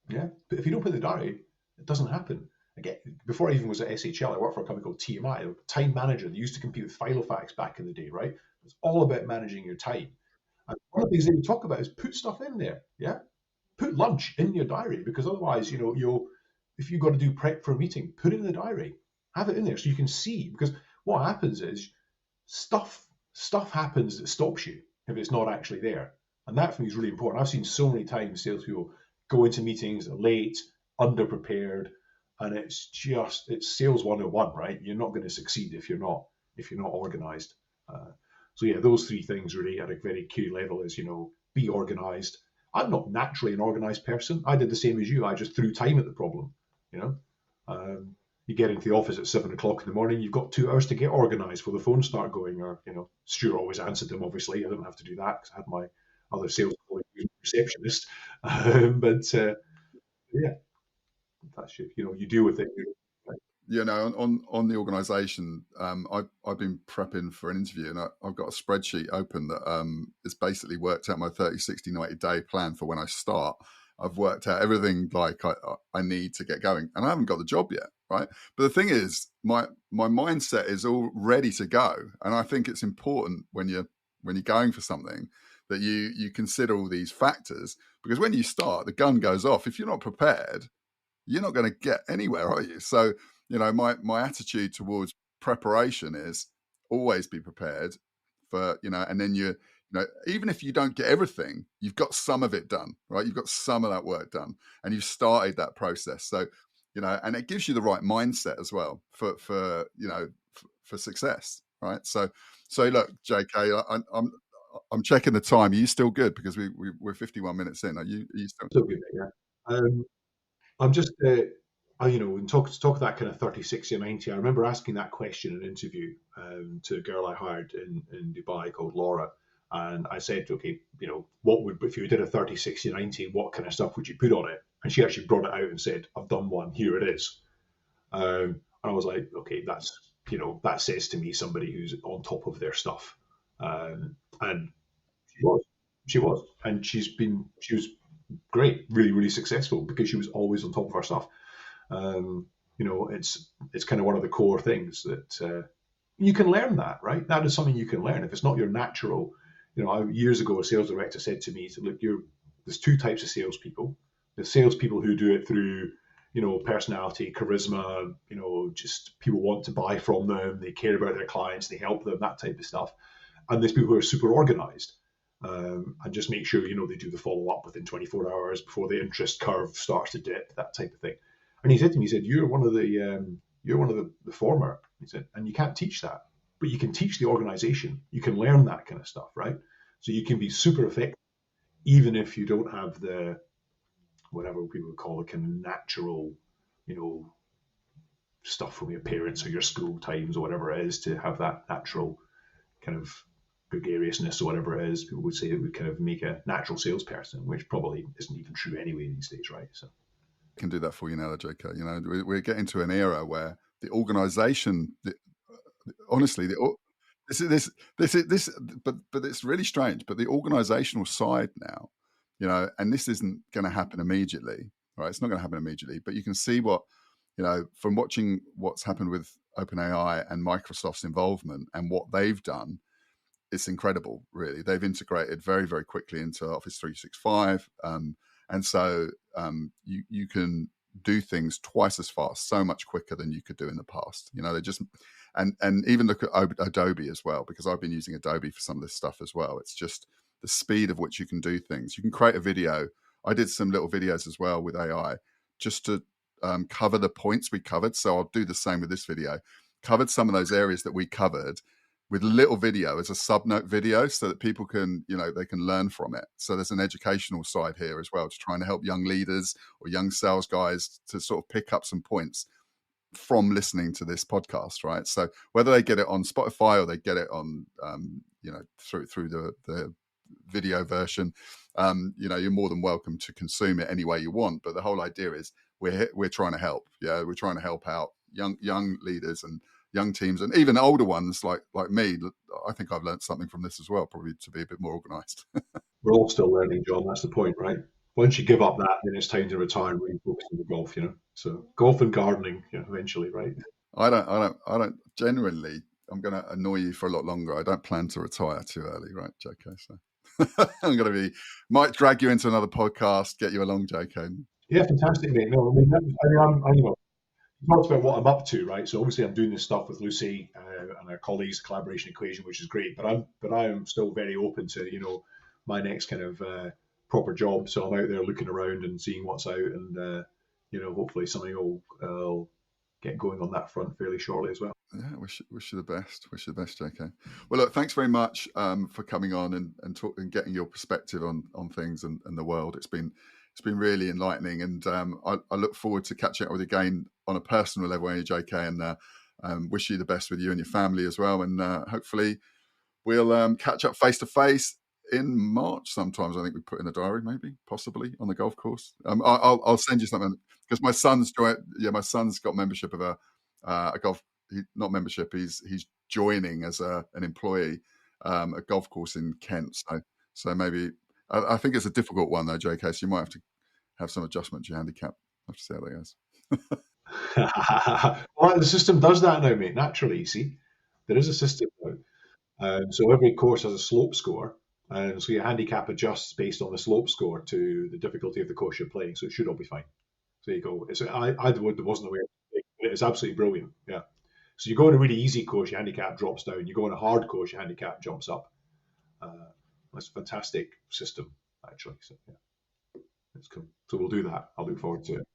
yeah. But if you don't put it in the diary, it doesn't happen. Again, before I even was at SHL, I worked for a company called TMI, a time manager. They used to compete with Filofax back in the day, right? It's all about managing your time. And one of the things they would talk about is put stuff in there, yeah? Put lunch in your diary, because otherwise, if you've got to do prep for a meeting, put it in the diary. Have it in there so you can see, because what happens is stuff happens that stops you if it's not actually there. And that for me is really important. I've seen so many times salespeople go into meetings late, underprepared, and it's sales 101, right? You're not going to succeed if you're not organized. So yeah, those three things really at a very key level is, be organized. I'm not naturally an organized person. I did the same as you. I just threw time at the problem. You get into the office at 7 o'clock in the morning, you've got 2 hours to get organized before the phones start going, or, Stuart always answered them, obviously. I didn't have to do that because I had my other sales colleague, receptionist. But yeah, that's you deal with it. on the organisation, I've been prepping for an interview, and I've got a spreadsheet open that is basically worked out my 30, 60, 90 day plan for when I start. I've worked out everything like I need to get going, and I haven't got the job yet, right? But the thing is, my mindset is all ready to go, and I think it's important when you're going for something that you consider all these factors, because when you start, the gun goes off. If you're not prepared, you're not going to get anywhere, are you? So, my attitude towards preparation is always be prepared for, and then even if you don't get everything, you've got some of it done, right? You've got some of that work done, and you've started that process. So, and it gives you the right mindset as well for success, right? So look, JK, I'm checking the time. Are you still good? Because we're 51 minutes in. Are you still? Still good, yeah. I'm just, and talk that kind of 30, 60, 90. I remember asking that question in an interview to a girl I hired in Dubai called Laura. And I said, okay, what would, if you did a 30, 60, 90, what kind of stuff would you put on it? And she actually brought it out and said, I've done one, here it is. And I was like, okay, that says to me somebody who's on top of their stuff. And she was, and she was great, really, really successful because she was always on top of her stuff. It's kind of one of the core things that you can learn that, right? That is something you can learn. If it's not your natural, years ago, a sales director said to me, look, there's two types of salespeople. There's salespeople who do it through, personality, charisma, just people want to buy from them. They care about their clients. They help them, that type of stuff. And there's people who are super organized. And just make sure, they do the follow up within 24 hours before the interest curve starts to dip, that type of thing. And he said to me, you're one of the former. He said, and you can't teach that, but you can teach the organization. You can learn that kind of stuff, right? So you can be super effective, even if you don't have the, whatever people would call it, kind of natural, stuff from your parents or your school times or whatever it is, to have that natural kind of gregariousness or whatever it is. People would say it would kind of make a natural salesperson, which probably isn't even true anyway these days, right? So I can do that for you now, JK. We're getting to an era where the organization, honestly, this, but it's really strange. But the organizational side now, and this isn't going to happen immediately, right? It's not going to happen immediately, but you can see what, from watching what's happened with OpenAI and Microsoft's involvement and what they've done. It's incredible, really. They've integrated very, very quickly into Office 365. And so you can do things twice as fast, so much quicker than you could do in the past. They just, and even look at Adobe as well, because I've been using Adobe for some of this stuff as well. It's just the speed of which you can do things. You can create a video. I did some little videos as well with AI just to cover the points we covered. So I'll do the same with this video. Covered some of those areas that we covered with little video as a subnote video, so that people can, they can learn from it. So there's an educational side here as well, to trying to help young leaders or young sales guys to sort of pick up some points from listening to this podcast, right? So whether they get it on Spotify or they get it on, through the video version, you're more than welcome to consume it any way you want. But the whole idea is we're trying to help. Yeah, we're trying to help out young leaders and young teams, and even older ones like me. I think I've learned something from this as well, probably to be a bit more organized. We're all still learning, John. That's the point, right? Once you give up that, then it's time to retire and really focus on the golf, So golf and gardening, eventually, right? I don't genuinely, I'm going to annoy you for a lot longer. I don't plan to retire too early, right, JK? So I'm going to might drag you into another podcast, get you along, JK. Yeah, fantastic, mate. No, talked about what I'm up to, right? So obviously I'm doing this stuff with Lucy and our colleagues, collaboration equation, which is great. But I am still very open to my next kind of proper job. So I'm out there looking around and seeing what's out, and hopefully something will get going on that front fairly shortly as well. Yeah, wish you the best. Wish you the best, JK. Well, look, thanks very much for coming on and talk and getting your perspective on things and the world. It's been really enlightening, and I look forward to catching up with you again on a personal level, JK, and wish you the best with you and your family as well. And hopefully we'll catch up face to face in March sometimes. I think we put in the diary, maybe, possibly on the golf course. I'll send you something, because my son's got membership of a a golf, not membership. He's joining as an employee a golf course in Kent. So maybe I think it's a difficult one though, JK. So you might have to have some adjustment to your handicap. I have to see how that goes. Well, the system does that now, mate. Naturally, you see, there is a system now. So every course has a slope score, and so your handicap adjusts based on the slope score to the difficulty of the course you're playing. So it should all be fine. So you go. I wasn't aware. It's absolutely brilliant. Yeah. So you go on a really easy course, your handicap drops down. You go on a hard course, your handicap jumps up. That's a fantastic system, actually. So yeah, it's cool. So we'll do that. I'll look forward to it.